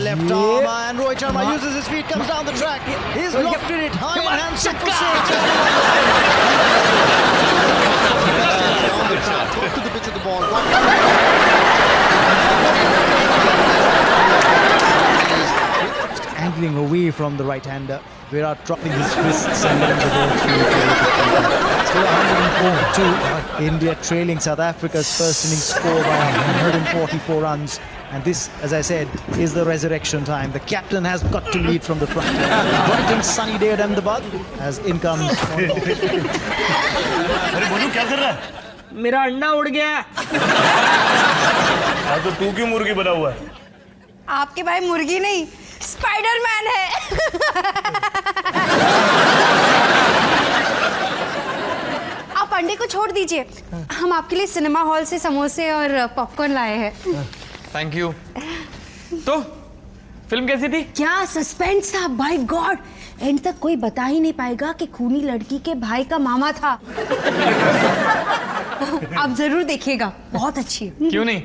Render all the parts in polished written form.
left arm and Rohit Sharma uses his feet, comes down the track. He's lofted it high and hands it for six. On the track, close to the pitch of the ball. Angling away from the right-hander. Virat dropping his wrists and letting the ball through. Still 104-2. India trailing South Africa's first innings score by 144 runs. And this, as I said, is the resurrection time. The captain has got to lead from the front. Bright and sunny day at Ahmedabad as in comes. अरे बोलू क्या कर रहा है? मेरा अंडा उड़ गया। हाँ तो तू क्यों मुर्गी बना हुआ है? आपके भाई मुर्गी नहीं, स्पाइडरमैन है। आप अंडे को छोड़ दीजिए, हम आपके लिए सिनेमा हॉल से समोसे और पॉपकॉर्न लाए हैं। Thank you. तो फिल्म कैसी थी? क्या सस्पेंस था, बाय गॉड। एंड तक कोई बता ही नहीं पाएगा कि खूनी लड़की के भाई का मामा था। आप जरूर देखिएगा, बहुत अच्छी है। क्यों नहीं,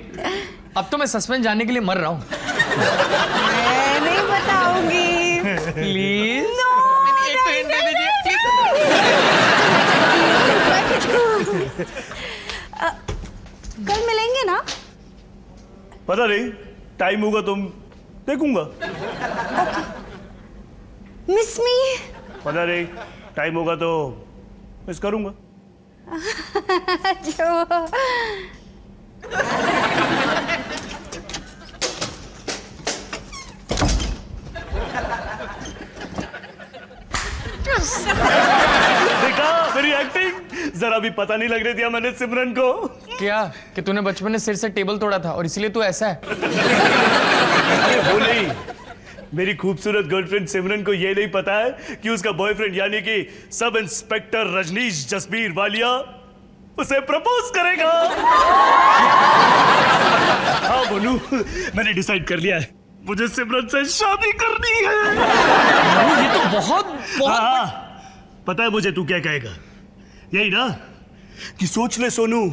अब तो मैं सस्पेंस जानने के लिए मर रहा हूँ। मैं नहीं बताऊंगी। प्लीज कल मिलेंगे ना? पता नहीं, टाइम होगा तो देखूंगा। मिस मी? पता नहीं, टाइम होगा तो मिस करूंगा। जो देखा मेरी एक्टिंग? जरा भी पता नहीं लग रही थी मैंने सिमरन को। क्या कि तूने बचपन में सिर से टेबल तोड़ा था और इसलिए तू ऐसा है? अरे वो नहीं, मेरी खूबसूरत गर्लफ्रेंड सिमरन को ये नहीं पता है कि उसका बॉयफ्रेंड यानी कि सब इंस्पेक्टर रजनीश जसबीर वालिया उसे प्रपोज करेगा। हाँ बोलू, मैंने डिसाइड कर लिया है, मुझे सिमरन से शादी करनी है। ये तो बहुत हाँ, पता है मुझे तू क्या कहेगा? यही ना कि सोच ले सोनू,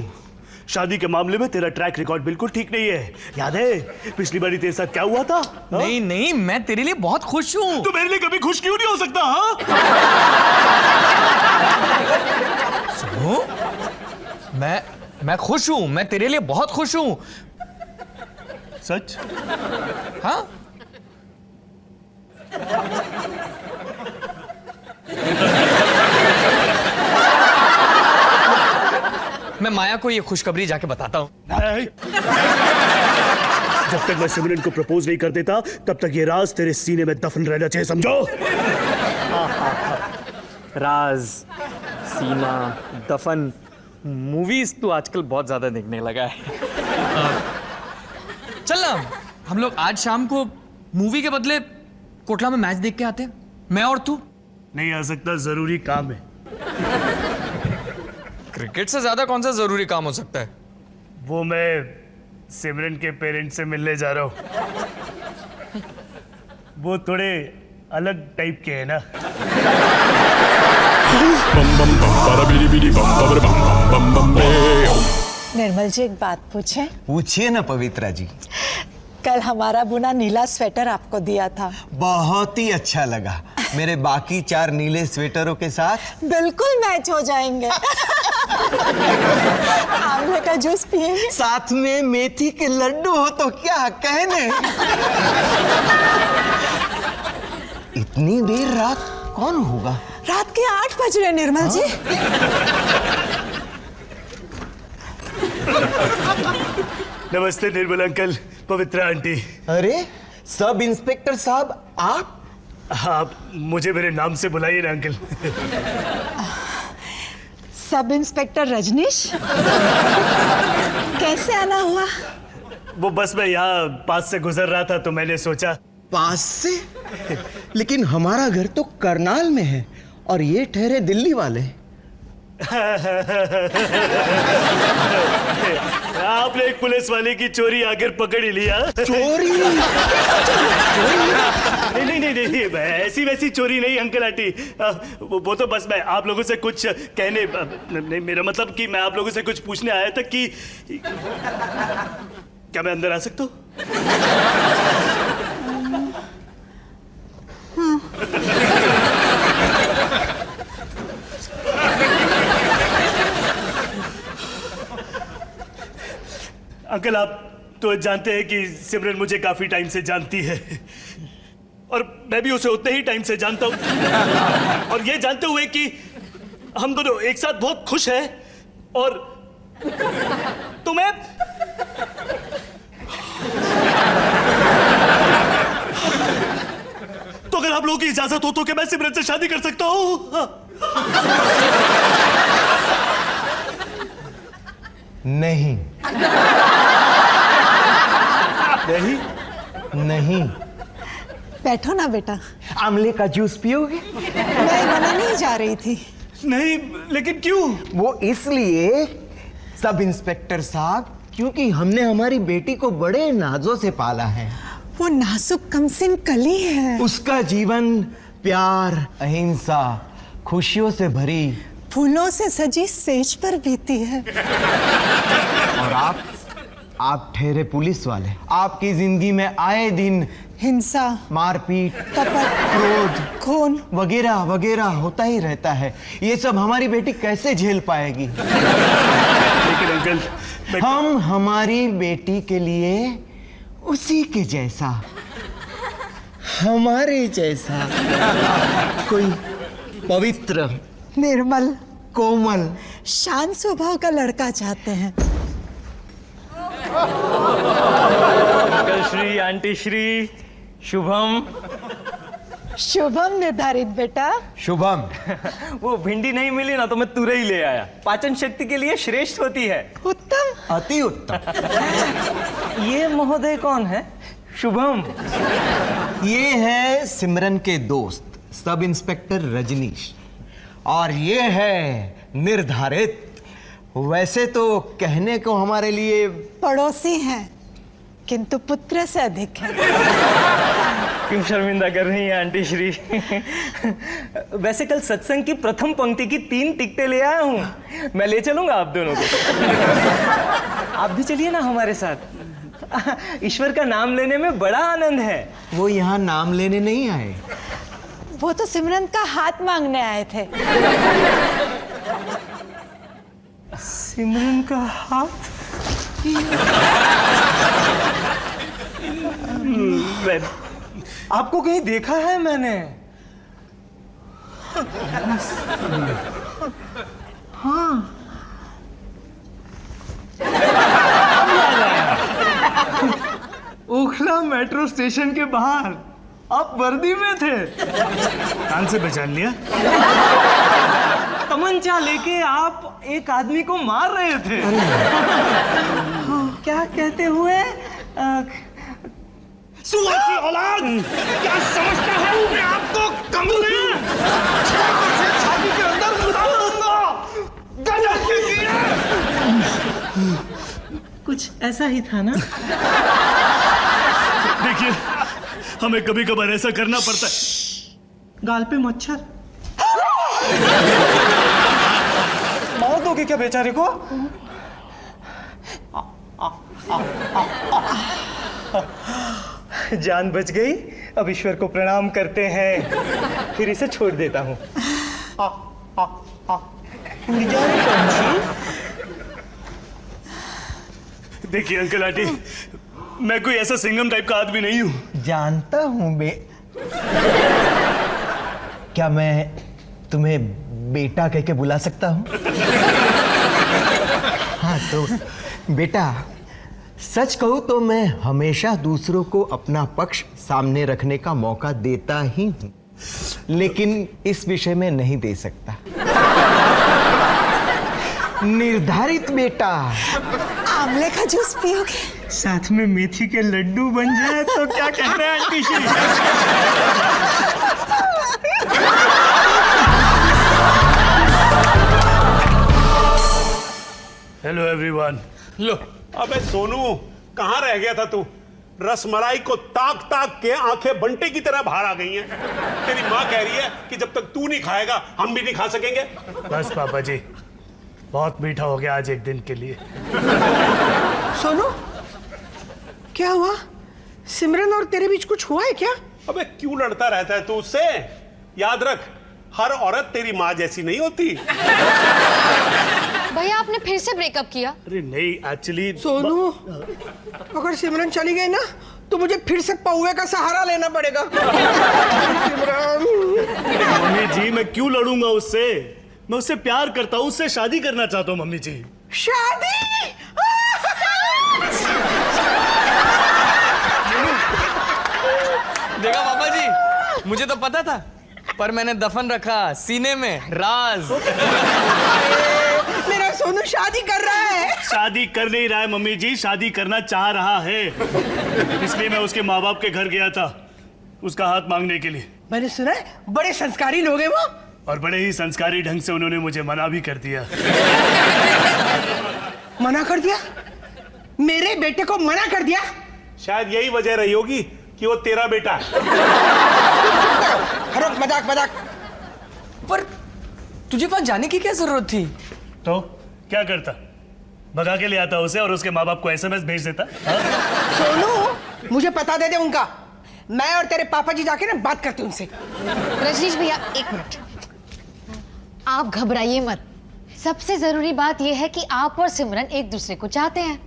शादी के मामले में तेरा ट्रैक रिकॉर्ड बिल्कुल ठीक नहीं है। याद है पिछली बारी तेरे साथ क्या हुआ था? नहीं नहीं, मैं तेरे लिए बहुत खुश हूँ। तू मेरे लिए कभी खुश क्यों नहीं हो सकता? हाँ सुनो, मैं खुश हूँ, मैं तेरे लिए बहुत खुश हूँ। सच? हाँ मैं माया को ये खुशखबरी जाके बताता हूँ। जब तक मैं सिमरन को प्रपोज नहीं कर देता तब तक ये राज तेरे सीने में दफन रहना चाहिए, समझो? राज, सीना, दफन, मूवीज तो आजकल बहुत ज्यादा देखने लगा है। चल ना, हम लोग आज शाम को मूवी के बदले कोटला में मैच देख के आते हैं, मैं और तू। नहीं आ सकता, जरूरी काम है। क्रिकेट से ज्यादा कौन सा जरूरी काम हो सकता है? वो मैं सिमरन के पेरेंट्स से मिलने जा रहा हूँ। वो थोड़े अलग टाइप के हैं ना। निर्मल जी एक बात पूछें? पूछिए ना पवित्रा जी। कल हमारा बुना नीला स्वेटर आपको दिया था, बहुत ही अच्छा लगा। मेरे बाकी 4 नीले स्वेटरों के साथ बिल्कुल मैच हो जाएंगे। आंवले का जूस पिएंगे, साथ में मेथी के लड्डू हो तो क्या कहने। इतनी देर रात कौन होगा? रात के 8 बज रहे निर्मल जी। नमस्ते निर्मल अंकल, पवित्रा आंटी। अरे सब इंस्पेक्टर साहब आप? आप मुझे मेरे नाम से बुलाइए ना अंकल। सब इंस्पेक्टर रजनीश, कैसे आना हुआ? वो बस मैं यहाँ पास से गुजर रहा था तो मैंने सोचा। पास से? लेकिन हमारा घर तो करनाल में है और ये ठहरे दिल्ली वाले। आपने एक पुलिस वाले की चोरी आखिर पकड़ ही लिया। चोरी? नहीं नहीं नहीं नहीं, ऐसी वैसी चोरी नहीं अंकल आंटी। वो तो बस मैं आप लोगों से कुछ कहने, नहीं मेरा मतलब कि मैं आप लोगों से कुछ पूछने आया था कि क्या मैं अंदर आ सकता हूँ? अंकल आप तो जानते हैं कि सिमरन मुझे काफी टाइम से जानती है और मैं भी उसे उतने ही टाइम से जानता हूं और ये जानते हुए कि हम दोनों एक साथ बहुत खुश हैं और तो मैं तो अगर आप लोगों की इजाजत हो तो क्या मैं सिमरन से शादी कर सकता हूं? नहीं नहीं नहीं। बैठो ना बेटा। आमले का जूस पियोगे? मैं मना नहीं जा रही थी। नहीं, लेकिन क्यों? वो इसलिए सब इंस्पेक्टर साहब, क्योंकि हमने हमारी बेटी को बड़े नाजों से पाला है। वो नाजुक कमसिन कली है। उसका जीवन प्यार, अहिंसा, खुशियों से भरी फूलों से सजी सेज पर बीती है। और आप ठहरे पुलिस वाले, आपकी जिंदगी में आए दिन हिंसा, मारपीट, कपट, क्रोध, खून वगैरह वगैरह होता ही रहता है। ये सब हमारी बेटी कैसे झेल पाएगी? लेकिन अंकल हम हमारी बेटी के लिए उसी के जैसा, हमारे जैसा कोई पवित्र, निर्मल, कोमल, शांत स्वभाव का लड़का चाहते हैं। Uncle Shri, aunty Shri, Shubham. शुभम निर्धारित बेटा। शुभम। वो भिंडी नहीं मिली ना तो मैं तुरई ही ले आया। पाचन शक्ति के लिए श्रेष्ठ होती है। उत्तम। अति उत्तम। ये महोदय कौन है? शुभम। ये है सिमरन के दोस्त सब इंस्पेक्टर रजनीश और ये है निर्धारित। वैसे तो कहने को हमारे लिए पड़ोसी हैं, किंतु पुत्र से अधिक है। क्यों शर्मिंदा कर रही हैं आंटी श्री? वैसे कल सत्संग की प्रथम पंक्ति की 3 टिकटें ले आया हूँ। मैं ले चलूंगा आप दोनों को। आप भी चलिए ना हमारे साथ। ईश्वर का नाम लेने में बड़ा आनंद है। वो यहाँ नाम लेने नहीं आए। वो तो सिमरन का हाथ मांगने आए थे। सिमरन का हाथ? आपको कहीं देखा है मैंने? हाँ। ओखला मेट्रो स्टेशन के बाहर आप वर्दी में थे। कान से पहचान लिया? तमंचा लेके आप एक आदमी को मार रहे थे। क्या कहते हुए? सुअर की औलाद! क्या समझता है मैं आपको कमरे छाती के अंदर घुसा दूंगा। गजब के कीड़े! कुछ ऐसा ही था ना? देखिए, हमें कभी कभार ऐसा करना पड़ता है। गाल पे मच्छर। मौत होगी क्या बेचारे को? जान बच गई। अब ईश्वर को प्रणाम करते हैं, फिर इसे छोड़ देता हूँ। देखिए अंकल आंटी, मैं कोई ऐसा सिंघम टाइप का आदमी नहीं हूँ। जानता हूँ बे। क्या मैं तुम्हें बेटा कह के बुला सकता हूँ? हाँ तो बेटा, सच कहूँ तो मैं हमेशा दूसरों को अपना पक्ष सामने रखने का मौका देता ही हूँ, लेकिन इस विषय में नहीं दे सकता। निर्धारित बेटा। आंवले का जूस पियोगे? साथ में मेथी के लड्डू बन जाए तो क्या कहना है आंटी श्री? Hello everyone. लो, अबे सोनू, कहाँ रह गया था तू? रसमलाई को ताक ताक के आंखें बंटे की तरह बाहर आ गई हैं। तेरी माँ कह रही है कि जब तक तू नहीं खाएगा हम भी नहीं खा सकेंगे। बस पापा जी, बहुत मीठा हो गया आज एक दिन के लिए। सोनू, क्या हुआ? सिमरन और तेरे बीच कुछ हुआ है क्या? अबे क्यों लड़ता रहता है तू उससे? याद रख, हर औरत तेरी माँ जैसी नहीं होती। भैया आपने फिर से ब्रेकअप किया? अरे नहीं, एक्चुअली सोनू, अगर सिमरन चली गई ना तो मुझे फिर से पौवे का सहारा लेना पड़ेगा। सिमरन। मम्मी जी, मैं क्यों लड़ूंगा उससे? मैं उससे प्यार करता हूँ, उससे शादी करना चाहता हूँ मम्मी जी। शादी? देखा पापा जी, मुझे तो पता था, पर मैंने दफन रखा सीने में, राज। मेरा सोनू शादी कर रहा है। शादी कर नहीं रहा है मम्मी जी, शादी करना चाह रहा है। इसलिए मैं उसके माँ बाप के घर गया था उसका हाथ मांगने के लिए। मैंने सुना है बड़े संस्कारी लोग हैं वो। और बड़े ही संस्कारी ढंग से उन्होंने मुझे मना भी कर दिया। मना कर दिया? मेरे बेटे को मना कर दिया? शायद यही वजह रही होगी कि वो तेरा बेटा है। हरो मजाक मजाक। पर तुझे वहां जाने की क्या जरूरत थी? तो क्या करता? भगा के ले आता उसे और उसके माँ बाप को एसएमएस भेज देता। सोनू, मुझे पता दे दे उनका। मैं और तेरे पापा जी जाके ना बात करते उनसे। रजनीश भैया एक मिनट, आप घबराइए मत। सबसे जरूरी बात यह है कि आप और सिमरन एक दूसरे को चाहते हैं।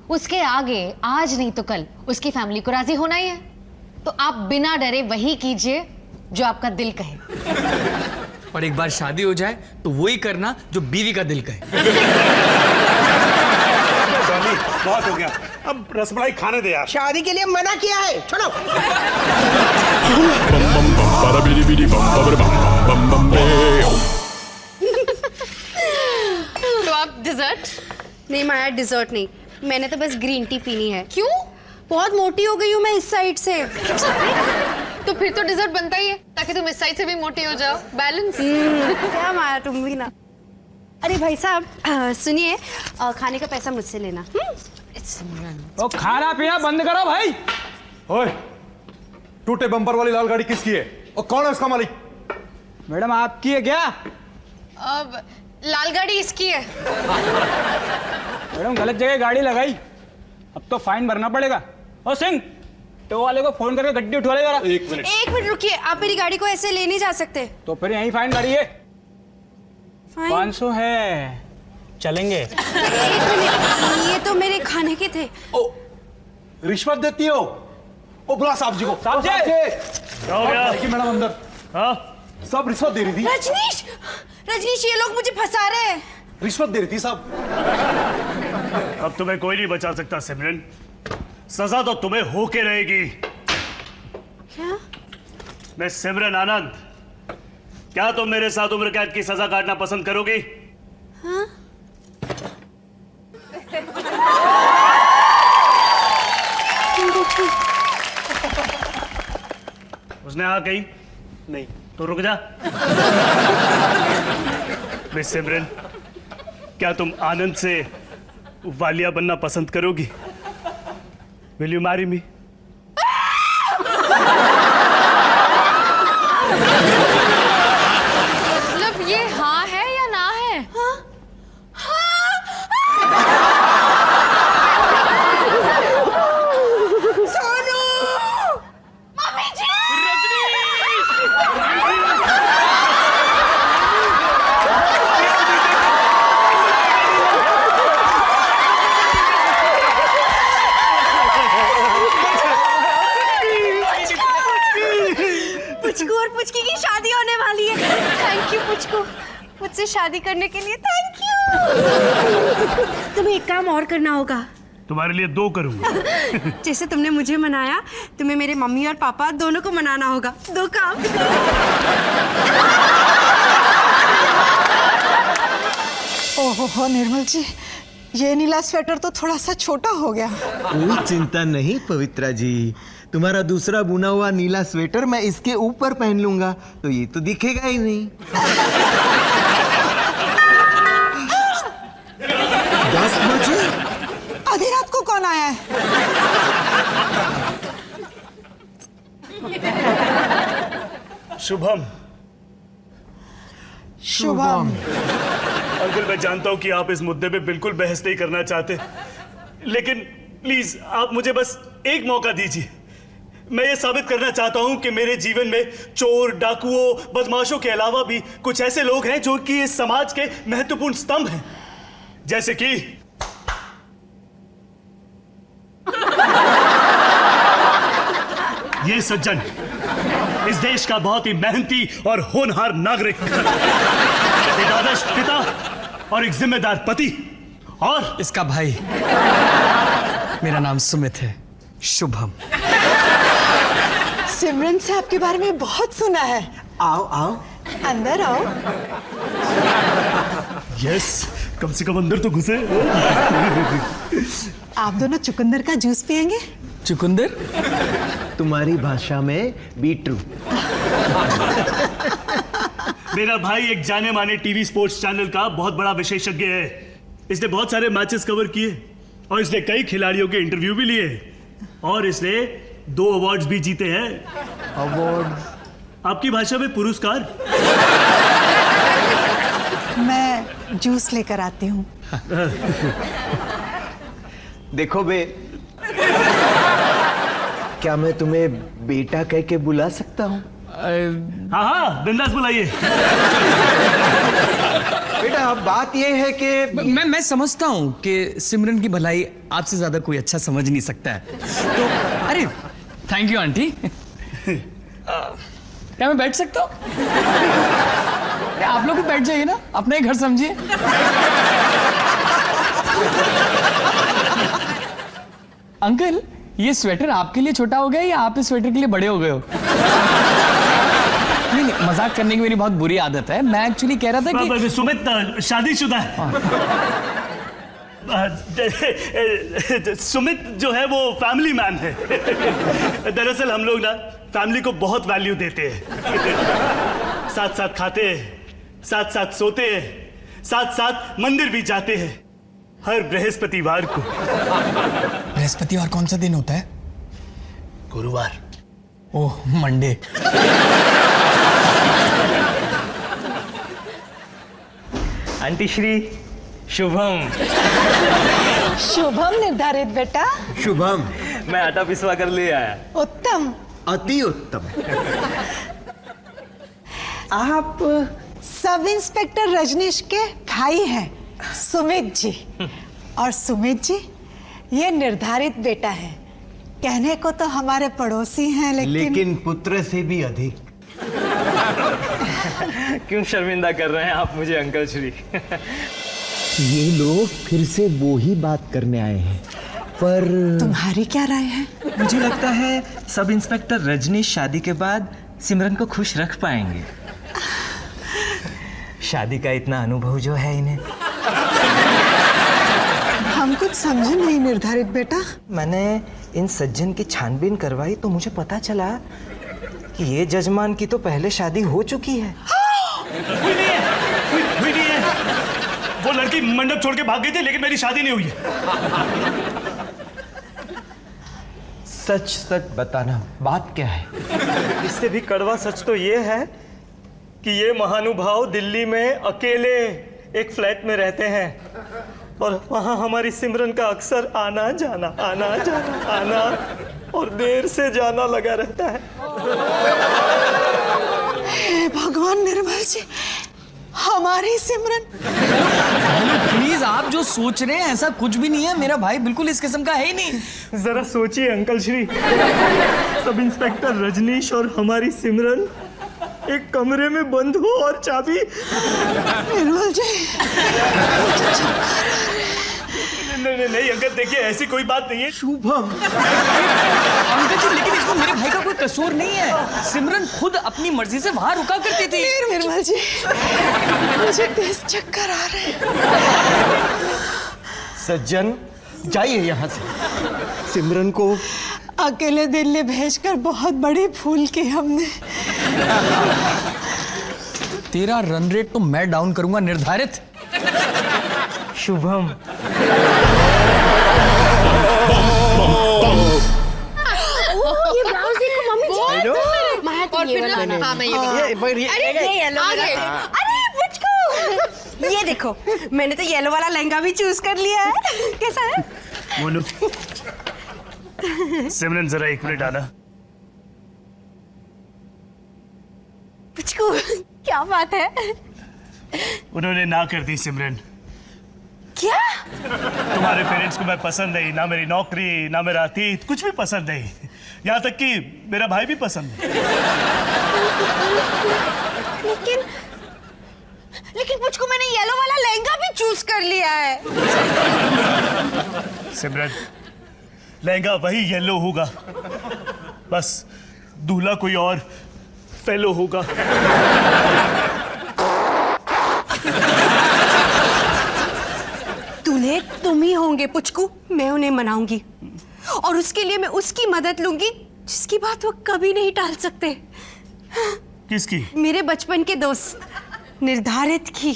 उसके आगे आज नहीं तो कल उसकी फैमिली को राजी होना ही है। तो आप बिना डरे वही कीजिए जो आपका दिल कहे। और एक बार शादी हो जाए तो वही करना जो बीवी का दिल कहे। स्वामी, बहुत हो गया, अब रसमलाई खाने दे यार। शादी के लिए मना किया है, छोड़ो। तो आप डिजर्ट? नहीं माया, डिजर्ट नहीं, मैंने तो बस ग्रीन टी पीनी है। क्यों? बहुत मोटी हो गई हूँ मैं इस साइड से। तो फिर तो डिजर्ट बनता ही है ताकि तुम इस साइड से भी मोटी हो जाओ। बैलेंस। क्या माया, तुम भी ना। अरे भाई साहब, सुनिए, खाने का पैसा मुझसे लेना। ओ, खाना पीना बंद करो भाई। ओए, टूटे बम्पर वाली लाल गाड़ी किसकी है और कौन है उसका मालिक? मैडम आपकी है क्या? अब लाल गाड़ी इसकी है। मैडम गलत जगह गाड़ी लगाई, अब तो फाइन भरना पड़ेगा। ओ सिंह, टो वाले को फोन करके गड्डी उठवा ले जरा। एक मिनट रुकिए, आप मेरी गाड़ी को ऐसे ले नहीं जा सकते। तो फिर यही फाइन भरिए। फाइन? 500 है, चलेंगे। एक मिनट, ये तो मेरे खाने के थे। ओ, रिश्वत देती हो? ओ, बुला साहब जी को। साहब जी! क्या हो गया? देखिए मैडम अंदर। हाँ? सब रिश्वत दे रही थी। रजनीश, रजनीश, ये लोग मुझे फंसा रहे हैं। रिश्वत दे रही थी साहब। अब तुम्हें कोई नहीं बचा सकता सिमरन, सजा तो तुम्हें होके रहेगी। क्या? मैं सिमरन आनंद, क्या तुम मेरे साथ उम्र कैद की सजा काटना पसंद करोगी? हाँ? उसने हाँ कही? नहीं। तो रुक जा। मिस सिमरन, क्या तुम आनंद से वालिया बनना पसंद करोगी? Will you marry me? मतलब ये हाँ है या ना है? हाँ? सोनू! मम्मी जी! पुचकू और पुचकी की शादी होने वाली है। थैंक यू पुचकू, मुझसे शादी करने के लिए थैंक यू। तुम्हें एक काम और करना होगा। तुम्हारे लिए 2 करूंगा। जैसे तुमने मुझे मनाया, तुम्हें मेरे मम्मी और पापा दोनों को मनाना होगा। 2 काम। ओहो निर्मल जी, ये नीला स्वेटर तो थोड़ा सा छोटा हो गया। कोई चिंता नहीं पवित्रा जी, तुम्हारा दूसरा बुना हुआ नीला स्वेटर मैं इसके ऊपर पहन लूंगा तो ये तो दिखेगा ही नहीं। 10 बजे? आधी रात को कौन आया है? शुभम। शुभम। अंकल, मैं जानता हूं कि आप इस मुद्दे पे बिल्कुल बहस नहीं करना चाहते, लेकिन प्लीज आप मुझे बस एक मौका दीजिए। मैं ये साबित करना चाहता हूं कि मेरे जीवन में चोर, डाकुओं, बदमाशों के अलावा भी कुछ ऐसे लोग हैं जो कि इस समाज के महत्वपूर्ण स्तंभ हैं। जैसे कि ये सज्जन इस देश का बहुत ही मेहनती और होनहार नागरिक, एक आदर्श पिता और एक जिम्मेदार पति, और इसका भाई। मेरा नाम सुमित है, शुभम। सिमरन से आपके बारे में बहुत सुना है। आओ आओ, अंदर आओ। यस, कम से कम अंदर तो घुसे। आप दोनों चुकंदर का जूस पियेंगे? चुकंदर? तुम्हारी भाषा में बीटरूट। मेरा भाई एक जाने माने टीवी स्पोर्ट्स चैनल का बहुत बड़ा विशेषज्ञ है। इसने बहुत सारे मैचेस कवर किए और इसने कई खिलाड़ियों के इंटरव्यू भी लिए और इसने 2 अवार्ड्स भी जीते हैं। अवार्ड? आपकी भाषा में पुरस्कार। मैं जूस लेकर आती हूँ। देखो बे, क्या मैं तुम्हें बेटा कह के बुला सकता हूँ? हाँ हाँ, बिंदास बुलाइए। बेटा बात यह है कि मैं समझता हूँ कि सिमरन की भलाई आपसे ज्यादा कोई अच्छा समझ नहीं सकता है। तो अरे थैंक यू आंटी। क्या मैं बैठ सकता हूँ? आप लोग भी बैठ जाइए ना, अपना ही घर समझिए। अंकल, ये स्वेटर आपके लिए छोटा हो गया या आप इस स्वेटर के लिए बड़े हो गए हो? नहीं, मजाक करने की मेरी बहुत बुरी आदत है। मैं एक्चुअली कह रहा था कि सुमित शादीशुदा है। सुमित जो है वो फैमिली मैन है। दरअसल हम लोग ना फैमिली को बहुत वैल्यू देते हैं। साथ साथ खाते हैं, साथ साथ सोते हैं, साथ साथ मंदिर भी जाते हैं हर बृहस्पतिवार को। बृहस्पतिवार कौन सा दिन होता है? गुरुवार। ओह, मंडे। आंटी श्री, शुभम। शुभम निर्धारित बेटा। शुभम। मैं आटा पिसवा कर ले आया। उत्तम, अति उत्तम। आप सब इंस्पेक्टर रजनीश के भाई हैं, सुमित जी। और सुमित जी ये निर्धारित बेटा है। कहने को तो हमारे पड़ोसी हैं, लेकिन पुत्र से भी अधिक। क्यों शर्मिंदा कर रहे हैं आप मुझे अंकल श्री? ये लोग फिर से वो ही बात करने आए हैं, पर तुम्हारी क्या राय है? मुझे लगता है सब इंस्पेक्टर रजनीश शादी के बाद सिमरन को खुश रख पाएंगे। शादी का इतना अनुभव जो है इन्हें। हम कुछ समझे नहीं निर्धारित बेटा। मैंने इन सज्जन की छानबीन करवाई तो मुझे पता चला कि ये जजमान की तो पहले शादी हो चुकी है। हुई नहीं है। वो लड़की मंडप छोड़ के भाग गई थी, लेकिन मेरी शादी नहीं हुई है। सच सच बताना, बात क्या है? इससे भी कड़वा सच तो ये है कि ये महानुभाव दिल्ली में अकेले एक फ्लैट में रहते हैं और वहां हमारी सिमरन का अक्सर आना जाना और देर से जाना लगा रहता है। हे भगवान निर्मल जी, हमारी सिमरन। प्लीज, आप जो सोच रहे हैं ऐसा कुछ भी नहीं है। मेरा भाई बिल्कुल इस किस्म का है ही नहीं। जरा सोचिए uncle Shri, sub inspector Rajneesh और हमारी सिमरन एक कमरे में बंद हो और चाबी। निर्मल जी, नहीं अंकल, देखिए ऐसी कोई बात नहीं है। शुभम। अंकल जी, लेकिन इसमें मेरे भाई का कोई कसूर नहीं है। सिमरन खुद अपनी मर्जी से वहां रुका करती थी। निर्मल जी, मुझे तेज चक्कर आ रहे हैं। सज्जन, जाइए यहाँ से। सिमरन को अकेले दिल्ली भेजकर बहुत बड़ी भूल की हमने। तेरा रन रेट तो मैं डाउन करूंगा निर्धारित। शुभम। ये ब्लाउज देखो मम्मी जी। माया तो ये वाला। हाँ मैं ये वाला। अरे ये येलो वाला। अरे मुझको ये देखो, मैंने तो येलो वाला लहंगा भी चूज कर लिया है। कैसा है? मोनू, सिमरन जरा 1 मिनट आना। मुझको क्या बात है? उन्होंने ना कर दी सिमरन। क्या? तुम्हारे पेरेंट्स को मैं पसंद नहीं, ना मेरी नौकरी, ना मेरा अतीत, कुछ भी पसंद नहीं। यहाँ तक कि मेरा भाई भी पसंद नहीं। लेकिन मुझको मैंने येलो वाला लहंगा भी चूज कर लिया है। सिमरन, लहंगा वही येलो होगा, बस दूल्हा कोई और फेलो होगा। दूल्हे तुम ही होंगे पुचकू, मैं उन्हें मनाऊंगी और उसके लिए मैं उसकी मदद लूंगी जिसकी बात वो कभी नहीं टाल सकते। किसकी? मेरे बचपन के दोस्त निर्धारित की।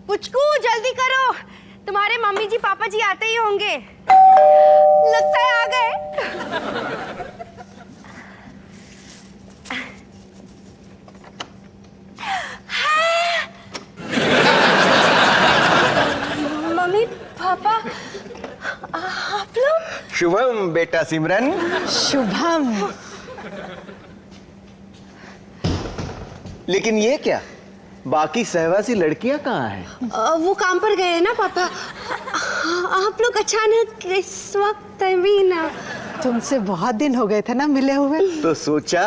पुचकू जल्दी करो, तुम्हारे मम्मी जी पापा जी आते ही होंगे। लगता है आ गए। मम्मी पापा आप लोग? शुभम बेटा सिमरन। शुभम। लेकिन ये क्या, बाकी सहवासी लड़कियां कहाँ हैं? वो काम पर गए हैं ना पापा। आप लोग अचानक इस वक्त भी ना। तुमसे बहुत दिन हो गए थे ना मिले हुए। तो सोचा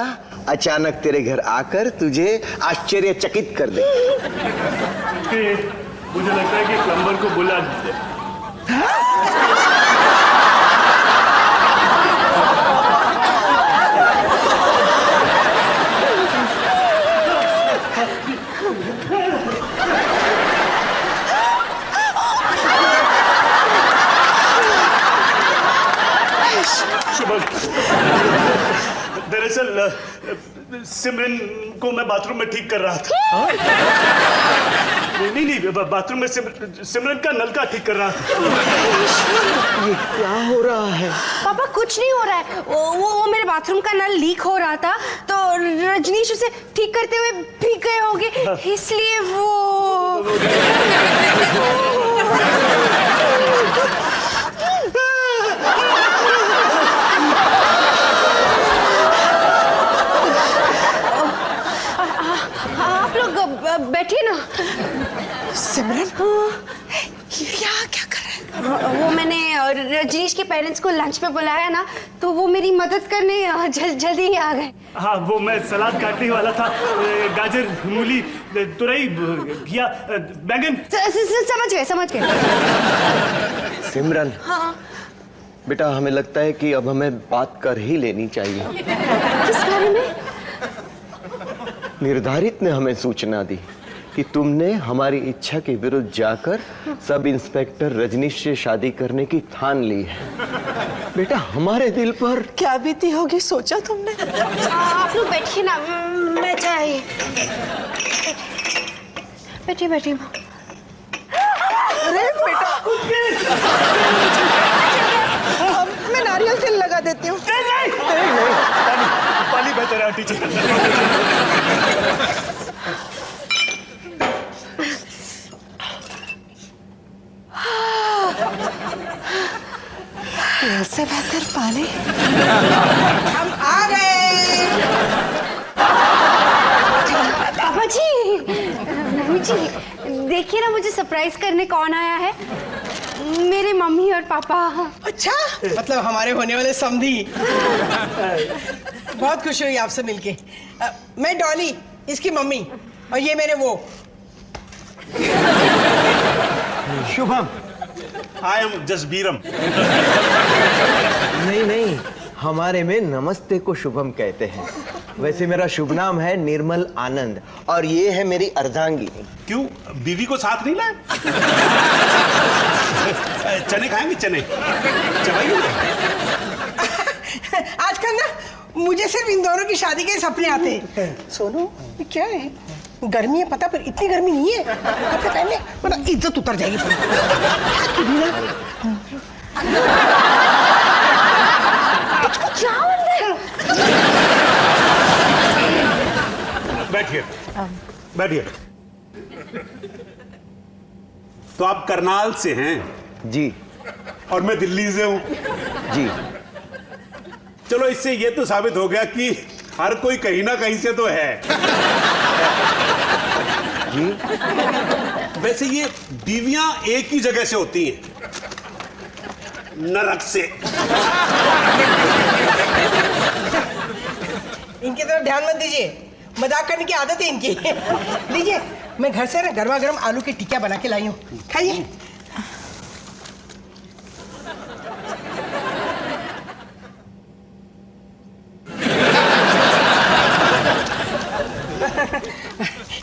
अचानक तेरे घर आकर तुझे आश्चर्यचकित कर दे। मुझे लगता है कि प्लम्बर को बुला दीजिए। दरअसल सिमरन को मैं बाथरूम में ठीक कर रहा था। नहीं, बाथरूम में सिमरन का नलका ठीक कर रहा था। ये क्या हो रहा है? पापा कुछ नहीं हो रहा है। वो मेरे बाथरूम का नल लीक हो रहा था तो रजनीश उसे ठीक करते हुए भीग गए होंगे, इसलिए वो। आप लोग बैठिए ना। सिमरन, यहाँ क्या कर रहे हैं? वो मैंने रजनीश के पेरेंट्स को लंच पे बुलाया ना, तो वो मेरी मदद करने जल्दी ही आ गए। हाँ, वो मैं सलाद काटने वाला था। गाजर, मूली, तुरई, घिया, बैंगन। समझ गए। सिमरन। हाँ। बेटा, हमें लगता है कि अब हमें बात कर ही लेनी चाहिए। किस बारे में? निर्धारित ने हमें सूचना दी कि तुमने हमारी इच्छा के विरुद्ध जाकर सब इंस्पेक्टर रजनीश से शादी करने की ठान ली है। बेटा, हमारे दिल पर क्या बीती होगी सोचा तुमने? आप लोग बैठिए ना, मैं चाय। बैठिए। अरे बेटा, मैं नारियल तेल लगा देती हूँ। पानी बेहतर है आंटी जी। इससे बेहतर पानी। हम आ गए। पापा जी, मम्मी जी, देखिए ना मुझे सरप्राइज करने कौन आया है। मेरे मम्मी और पापा। अच्छा, मतलब हमारे होने वाले समधी। बहुत खुशी हुई आपसे मिलके। मैं डॉली, इसकी मम्मी, और ये मेरे वो। शुभम। आई एम जसबीरम। नहीं, हमारे में नमस्ते को शुभम कहते हैं। वैसे मेरा शुभ नाम है निर्मल आनंद और ये है मेरी अर्धांगिनी। क्यों, बीवी को साथ नहीं लाए? चने खाएंगे? चने चबाइए। आजकल ना मुझे सिर्फ इन दोनों की शादी के सपने आते हैं। सोनू, ये क्या है? गर्मी है पता, पर इतनी गर्मी नहीं है। कपड़े पहन ले वरना इज्जत उतर जाएगी। बैठिए। तो आप करनाल से हैं? जी। और मैं दिल्ली से हूं। जी। चलो इससे ये तो साबित हो गया कि हर कोई कहीं ना कहीं से तो है। वैसे ये बीवियां एक ही जगह से होती हैं, नरक से। इनकी तरफ ध्यान मत दीजिए, मजाक करने की आदत है इनकी। लीजिए, मैं घर से ना गर्मा गर्म आलू की टिक्किया बना के लाई हूँ, खाइए।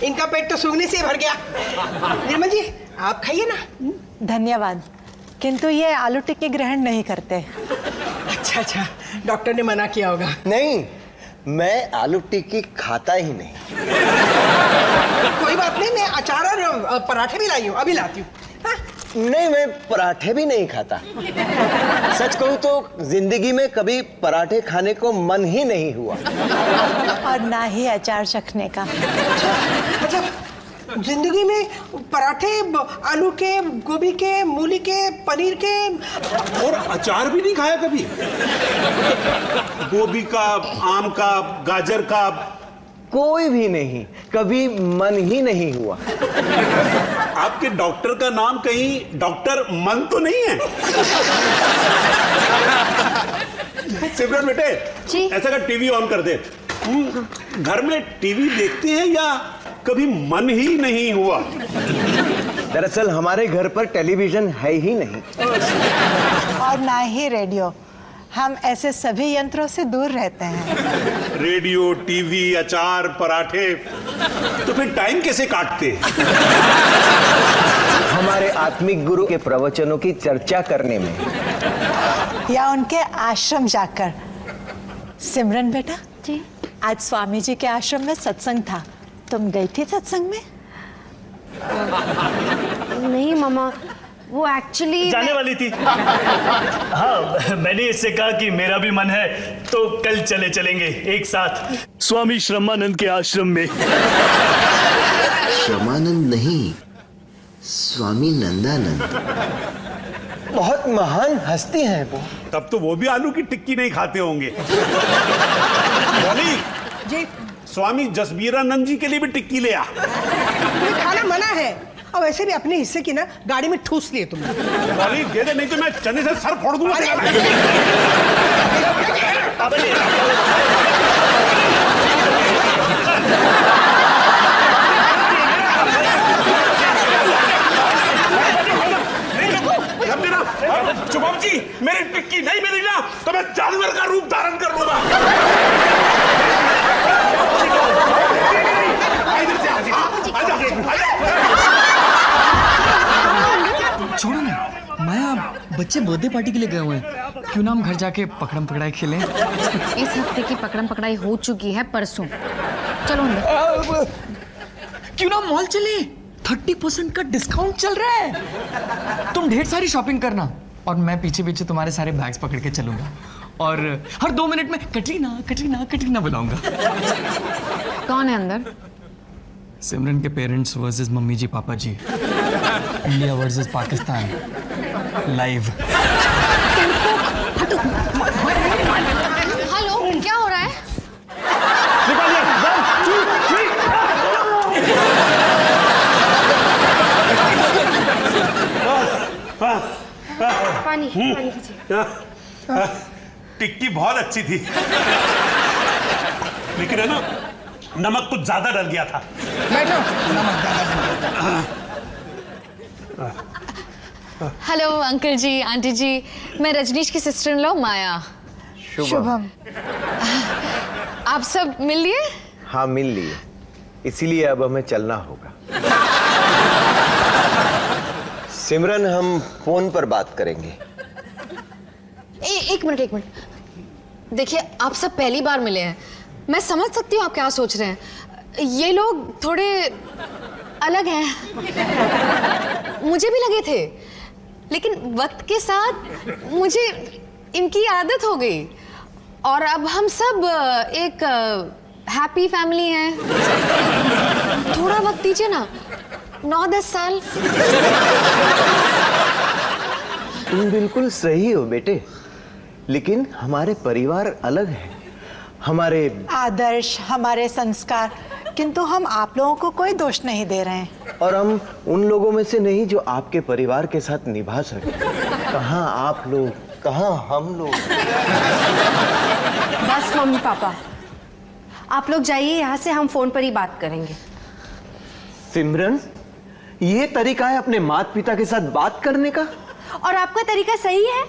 इनका पेट तो सूंघने से ही भर गया। निर्मल जी, आप खाइए ना। धन्यवाद, किंतु ये आलू टिक्की ग्रहण नहीं करते। अच्छा अच्छा, डॉक्टर ने मना किया होगा। नहीं, मैं आलू टिक्की खाता ही नहीं। कोई बात नहीं, मैं अचार और पराठे भी लाई हूँ, अभी लाती हूँ। हाँ? नहीं, मैं पराठे भी नहीं खाता। सच कहूं तो जिंदगी में कभी पराठे खाने को मन ही नहीं हुआ, और ना ही अचार चखने का। अच्छा, जिंदगी में पराठे आलू के, गोभी के, मूली के, पनीर के और अचार भी नहीं खाया कभी? गोभी का, आम का, गाजर का? कोई भी नहीं, कभी मन ही नहीं हुआ। आपके डॉक्टर का नाम कहीं डॉक्टर मन तो नहीं है? सिमरन बेटे जी? ऐसा कर, टीवी ऑन कर दे। घर में टीवी देखते हैं या कभी मन ही नहीं हुआ? दरअसल हमारे घर पर टेलीविजन है ही नहीं, और ना ही रेडियो। हम ऐसे सभी यंत्रों से दूर रहते हैं। रेडियो, टीवी, अचार, पराठे, तो फिर टाइम कैसे काटते हैं? हमारे आत्मिक गुरु के प्रवचनों की चर्चा करने में, या उनके आश्रम जाकर। सिमरन बेटा जी? आज स्वामी जी के आश्रम में सत्संग था, तुम गई थी सत्संग में? नहीं मामा, वो एक्चुअली जाने वाली थी। हाँ, मैंने इससे कहा कि मेरा भी मन है, तो कल चलेंगे एक साथ स्वामी श्रमानंद के आश्रम में। श्रमानंद नहीं, स्वामी नंदानंद। बहुत महान हस्ती है वो। तब तो वो भी आलू की टिक्की नहीं खाते होंगे। बोली जी, स्वामी जसबीरानंद जी के लिए भी टिक्की ले आ। ये खाना मना है, और वैसे भी अपने हिस्से की ना गाड़ी में ठूस लिए तुम। बोली दे दे, नहीं तो मैं चने से सर फोड़ दूंगा। शुभम जी, मेरी टिक्की नहीं मिली ना तो मैं जानवर का रूप धारण कर लूंगा। छोड़ो ना, माया, बच्चे बर्थडे पार्टी के लिए गए हुए हैं, क्यों ना हम घर जाके पकड़म पकड़ाई खेलें? इस हफ्ते की पकड़म पकड़ाई हो चुकी है परसों। चलो अंदर। क्यों ना मॉल चले, 30% का डिस्काउंट चल रहा है। तुम ढेर सारी शॉपिंग करना और मैं पीछे पीछे तुम्हारे सारे बैग्स पकड़ के चलूंगा, और हर 2 मिनट में कटरीना कटरीना कटरीना बुलाऊंगा। कौन है अंदर? सिमरन के parents versus mummy ji papa ji, India versus Pakistan live. Hello, क्या हो रहा है? पानी पानी कीजिए। टिक्की बहुत अच्छी थी, लेकिन है ना, नमक कुछ ज्यादा डल गया था। बैठो, नमक ज्यादा। हेलो अंकल जी, आंटी जी, मैं रजनीश की सिस्टर इन लॉ माया। शुभम। आप सब मिल लिए? हाँ, मिल लिए, इसीलिए अब हमें चलना होगा। सिमरन, हम फोन पर बात करेंगे। एक मिनट। देखिए, आप सब पहली बार मिले हैं, मैं समझ सकती हूँ आप क्या सोच रहे हैं। ये लोग थोड़े अलग हैं, मुझे भी लगे थे, लेकिन वक्त के साथ मुझे इनकी आदत हो गई, और अब हम सब एक हैप्पी फैमिली हैं। थोड़ा वक्त दीजिए ना, 9-10 साल। तुम बिल्कुल सही हो बेटे, लेकिन हमारे परिवार अलग है, हमारे आदर्श, हमारे संस्कार, किंतु हम आप लोगों को कोई दोष नहीं दे रहे हैं। और हम उन लोगों में से नहीं जो आपके परिवार के साथ निभा सके। कहाँ आप लोग, कहाँ हम लोग। बस मम्मी पापा, आप लोग जाइए यहाँ से, हम फोन पर ही बात करेंगे। सिमरन, ये तरीका है अपने माता पिता के साथ बात करने का? और आपका तरीका सही है?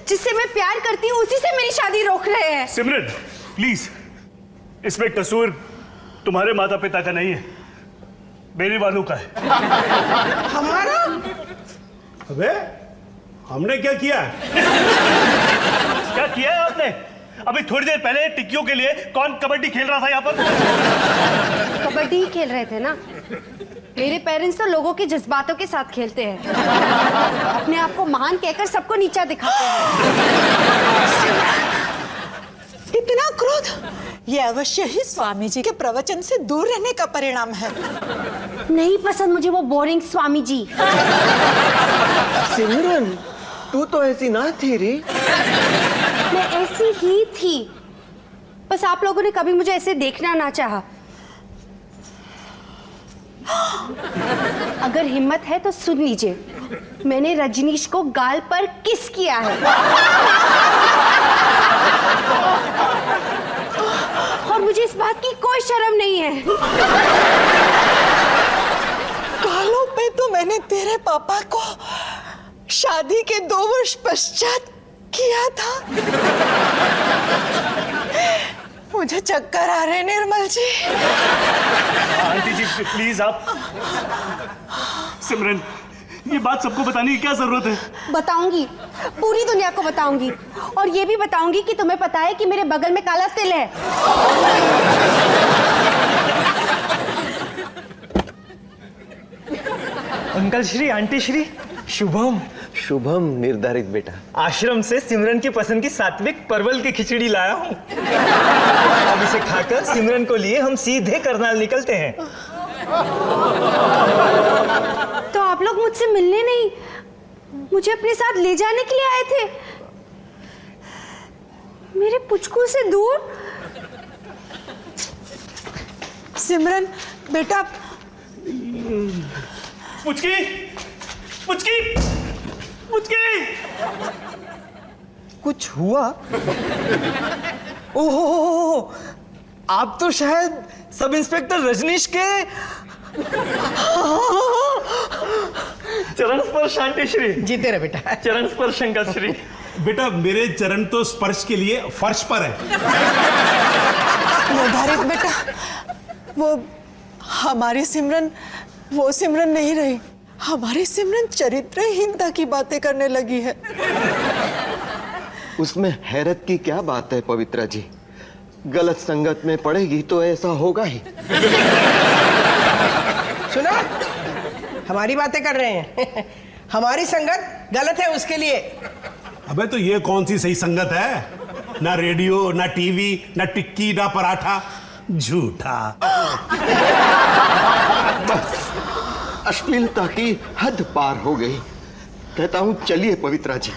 जिससे मैं प्यार करती हूँ उसी से मेरी शादी रोक रहे हैं। सिमरन प्लीज, इसमें कसूर तुम्हारे माता पिता का नहीं है, मेरी वालों का है। हमारा? अबे हमने क्या किया? क्या किया है आपने? अभी थोड़ी देर पहले टिक्कियों के लिए कौन कबड्डी खेल रहा था यहाँ पर? कबड्डी ही खेल रहे थे ना। मेरे पेरेंट्स तो लोगों के जज्बातों के साथ खेलते हैं, अपने आप को महान कहकर सबको नीचा दिखाते हैं। इतना क्रोध, ये अवश्य ही स्वामी जी के प्रवचन से दूर रहने का परिणाम है। नहीं पसंद मुझे वो बोरिंग स्वामी जी। सिमरन, तू तो ऐसी ना थी रे। मैं ऐसी ही थी, बस आप लोगों ने कभी मुझे ऐसे देखना ना चाहा। अगर हिम्मत है तो सुन लीजिए, मैंने रजनीश को गाल पर किस किया है। और मुझे इस बात की कोई शर्म नहीं है। गालों पे तो मैंने तेरे पापा को शादी के 2 वर्ष पश्चात किया था। मुझे चक्कर आ रहे निर्मल जी। आंटी जी प्लीज आप। सिमरन, ये बात सबको बताने की क्या जरूरत है? बताऊंगी, पूरी दुनिया को बताऊंगी, और ये भी बताऊंगी कि तुम्हें पता है कि मेरे बगल में काला तिल है। Uncle Shri, aunty Shri, Shubham. शुभम निर्धारित बेटा। आश्रम से सिमरन की पसंद की सात्विक परवल की खिचड़ी लाया हूँ। अब इसे खाकर सिमरन को लिए हम सीधे करनाल निकलते हैं। तो आप लोग मुझसे मिलने नहीं, मुझे अपने साथ ले जाने के लिए आए थे, मेरे पुचकू से दूर। सिमरन बेटा। पुचकी, पुचकी, पुचकी। कुछ हुआ? ओहो, आप तो शायद सब इंस्पेक्टर रजनीश के चरण स्पर्श आंटी श्री। जीते रहे बेटा। चरण स्पर्श अंकल श्री। बेटा मेरे चरण तो स्पर्श के लिए फर्श पर है। निर्धारित बेटा, वो हमारी सिमरन वो सिमरन नहीं रही। हमारी सिमरन चरित्रहीनता की बातें करने लगी है। उसमें हैरत की क्या बात है पवित्रा जी? गलत संगत में पड़ेगी तो ऐसा होगा ही। सुना, हमारी बातें कर रहे हैं। हमारी संगत गलत है उसके लिए। अबे तो ये कौन सी सही संगत है? ना रेडियो, ना टीवी, ना टिक्की, ना पराठा, झूठा। अश्लीलता की हद पार हो गई। कहता हूं चलिए पवित्रा जी।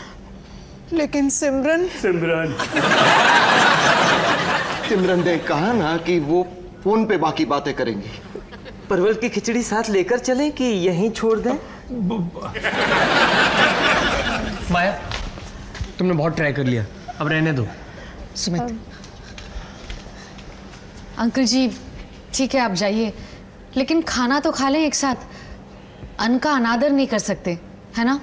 लेकिन सिमरन सिमरन सिमरन ने कहा ना कि वो फोन पे बाकी बातें करेंगी। परवल की खिचड़ी साथ लेकर चलें कि यहीं छोड़ दें? माया, तुमने बहुत ट्राई कर लिया, अब रहने दो। सुमित, अंकल जी ठीक है आप जाइए, लेकिन खाना तो खा लें एक साथ। अन्न का अनादर नहीं कर सकते, है ना?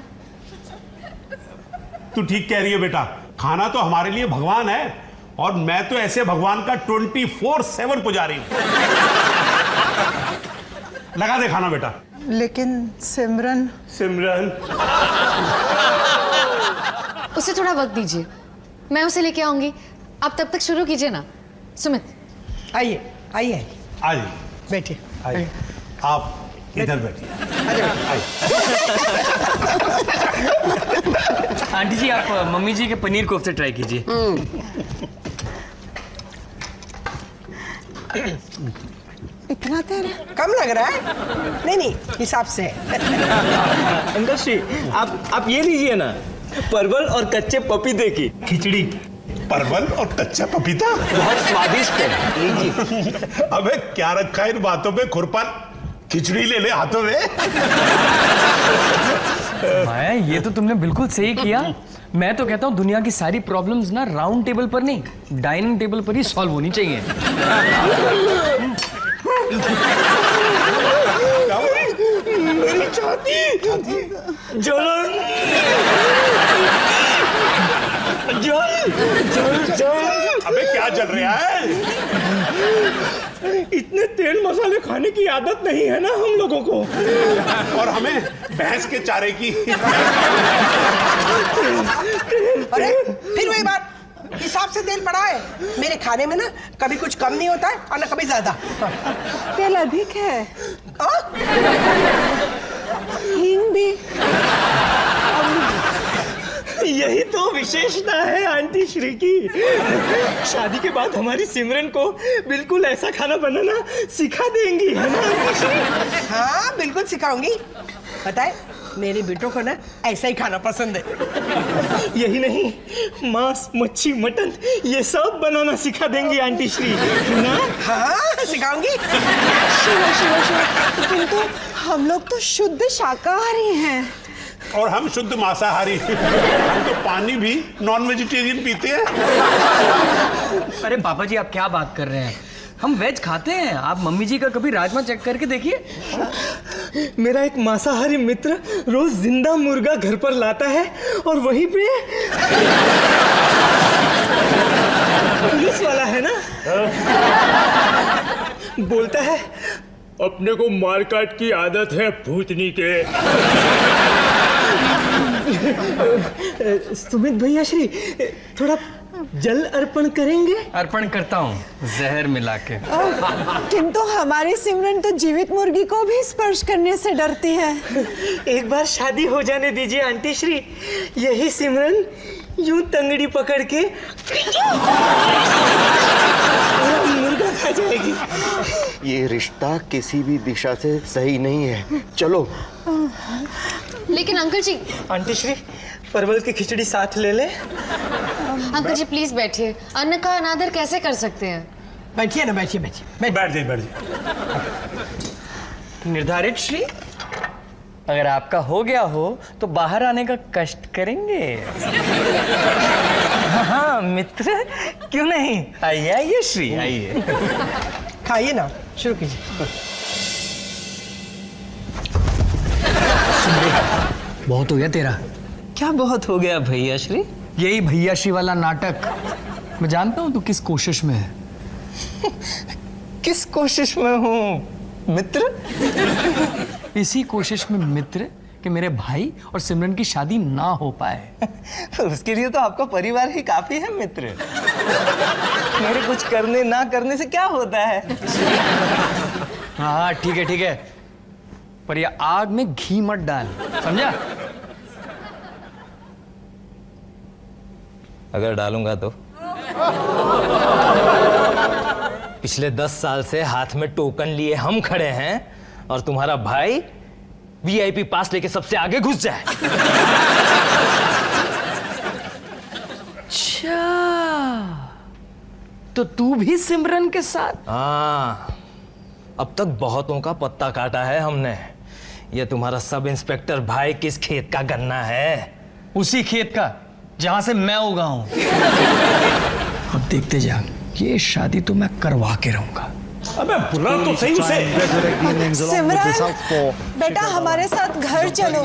तू ठीक कह रही है बेटा, खाना तो हमारे लिए भगवान है, और मैं तो ऐसे भगवान का 24/7 पुजारी हूं। लगा दे खाना बेटा। लेकिन सिमरन सिमरन उसे थोड़ा वक्त दीजिए, मैं उसे लेके आऊंगी। आप तब तक शुरू कीजिए ना। सुमित आइए आइए आइए बैठिए। आइए, आप इधर बैठिए। आंटी जी, आप मम्मी जी के पनीर कोफ्ते ट्राई कीजिए। इतना तेल कम लग रहा है? नहीं नहीं, हिसाब से है। अंकल श्री, आप ये लीजिए ना, परवल और कच्चे पपीते की खिचड़ी। परवल और कच्चा पपीता बहुत स्वादिष्ट है। अबे क्या रखा है इन बातों पे खुरपन? खिचड़ी ले ले हाथों में। माया, ये तो तुमने बिल्कुल सही किया। मैं तो कहता हूँ दुनिया की सारी प्रॉब्लम्स ना राउंड टेबल पर नहीं, डाइनिंग टेबल पर ही सॉल्व होनी चाहिए। मेरी छाती जलन जल। अबे क्या जल रहा है? इतने तेल मसाले खाने की आदत नहीं है ना हम लोगों को। और हमें भैंस के चारे की। अरे फिर वही बात, हिसाब से तेल पड़ा है। मेरे खाने में ना कभी कुछ कम नहीं होता है और ना कभी ज्यादा। तेल अधिक है। हींग भी। यही तो विशेषता है आंटी श्री की। शादी के बाद हमारी सिमरन को बिल्कुल ऐसा खाना बनाना सिखा देंगी, है ना आंटी श्री? हाँ बिल्कुल सिखाऊंगी। पता है मेरे बेटों को ना ऐसा ही खाना पसंद है। यही नहीं, मांस मच्छी मटन ये सब बनाना सिखा देंगी आंटी श्री, है ना? हाँ सिखाऊंगी। शिवा शिवा शिवा, किंतु हम लोग तो शुद्ध शाकाहारी हैं। और हम शुद्ध मांसाहारी। हम तो पानी भी नॉन वेजिटेरियन पीते हैं। अरे पापा जी, आप क्या बात कर रहे हैं? हम वेज खाते हैं। आप मम्मी जी का कभी राजमा चेक करके देखिए। मेरा एक मांसाहारी मित्र रोज जिंदा मुर्गा घर पर लाता है और वहीं पे पुलिस वाला है ना, बोलता है अपने को मारकाट की आदत है भूतनी के। सुमित भैया श्री थोड़ा जल अर्पण करेंगे? अर्पण करता हूँ, जहर मिला के। किंतु हमारी सिमरन तो जीवित मुर्गी को भी स्पर्श करने से डरती है। एक बार शादी हो जाने दीजिए आंटी श्री, यही सिमरन यूं तंगड़ी पकड़ के मुर्गा खा जाएगी। ये रिश्ता किसी भी दिशा से सही नहीं है। चलो। लेकिन अंकल जी। आंटी श्री परवल की खिचड़ी साथ ले ले। अंकल जी प्लीज बैठिए, अन्न का अनादर कैसे कर सकते हैं? बैठिए ना, बैठिए बैठिए। बैठ जाइए। निर्धारित श्री, अगर आपका हो गया हो तो बाहर आने का कष्ट करेंगे। हाँ मित्र, क्यों नहीं? आइए आइए श्री, आइए। खाइए ना, शुरू कीजिए। बहुत हो गया तेरा। क्या बहुत हो गया भैया श्री? यही भैया श्री वाला नाटक। मैं जानता हूं तू किस कोशिश में है। किस कोशिश में हूँ मित्र? इसी कोशिश में मित्र कि मेरे भाई और सिमरन की शादी ना हो पाए। उसके लिए तो आपका परिवार ही काफी है मित्र। मेरे कुछ करने ना करने से क्या होता है? हाँ ठीक है ठीक है, पर ये आग में घी मत डाल, समझा? अगर डालूंगा तो? पिछले 10 साल से हाथ में टोकन लिए हम खड़े हैं और तुम्हारा भाई वीआईपी पास लेके सबसे आगे घुस जाए। अच्छा, तो तू भी सिमरन के साथ? हाँ, अब तक बहुतों का पत्ता काटा है हमने। ये तुम्हारा सब इंस्पेक्टर भाई किस खेत का गन्ना है? उसी खेत का जहां से मैं उगा हूं। अब देखते जा, ये शादी तो मैं करवा के रहूंगा। अबे बुला तो सही उसे। सिमरन, बेटा हमारे साथ घर चलो।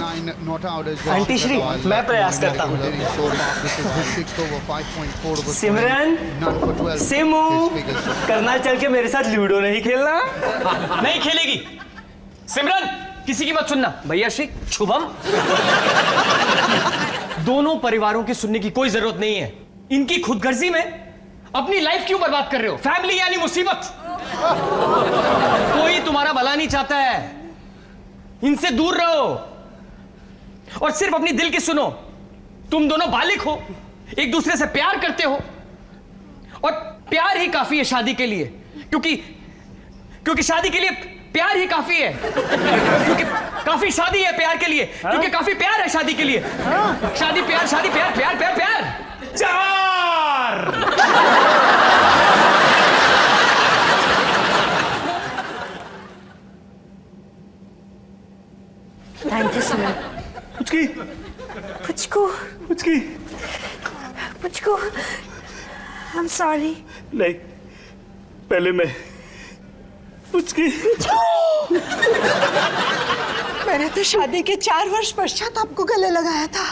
आंटी श्री, मैं प्रयास करता हूँ। सिमरन, सिमू, करनाल चल के मेरे साथ लूडो नहीं खेलना? नहीं खेलेगी। सिमरन, किसी की मत सुनना। भैया श्री, शुभम, दोनों परिवारों की सुनने की कोई जरूरत नहीं है। इनकी खुदगर्जी में अपनी लाइफ क्यों बर्बाद कर रहे हो? फैमिली यानी मुसीबत। कोई तुम्हारा भला नहीं चाहता है। इनसे दूर रहो और सिर्फ अपनी दिल की सुनो। तुम दोनों बालिग हो, एक दूसरे से प्यार करते हो और प्यार ही काफी है शादी के लिए, क्योंकि शादी के लिए प्यार ही काफी है, क्योंकि काफी शादी है प्यार के लिए, क्योंकि काफी प्यार है शादी के लिए। शादी प्यार, शादी प्यार, प्यार प्यार प्यार। 4। Thank you Sumit. पुचकी पुचकू, पुचकी पुचकू, आई एम सॉरी। नहीं, पहले मैं पुचकी। मैंने तो शादी के 4 वर्ष पश्चात आपको गले लगाया था।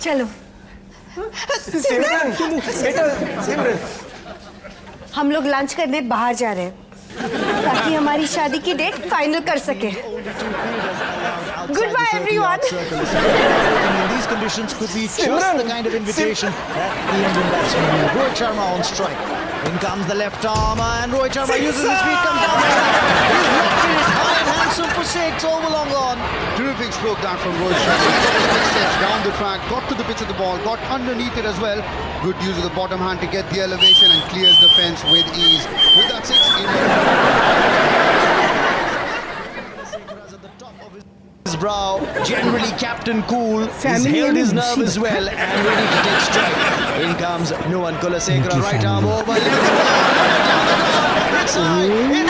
चलो सिमरन, बेटा सिमरन। हम लोग लंच करने बाहर जा रहे हैं ताकि हमारी शादी की डेट फाइनल कर सके। Goodbye, everyone. In these conditions, could be just the kind of invitation that the Indian batsman needed. Rohit Sharma on strike. In comes the left arm, and Rohit Sharma uses his feet, comes down. He's lofted it high and handsome for 6 over long on. Terrific stroke that from Rohit Sharma. He got the steps down the track, got to the pitch of the ball, got underneath it as well. Good use of the bottom hand to get the elevation and clears the fence with ease. With that 6, His brow, generally Captain Cool, he's held his nerve as well and ready to take strike. In comes Nuwan Kulasekara, right arm over, left arm, it's high, it's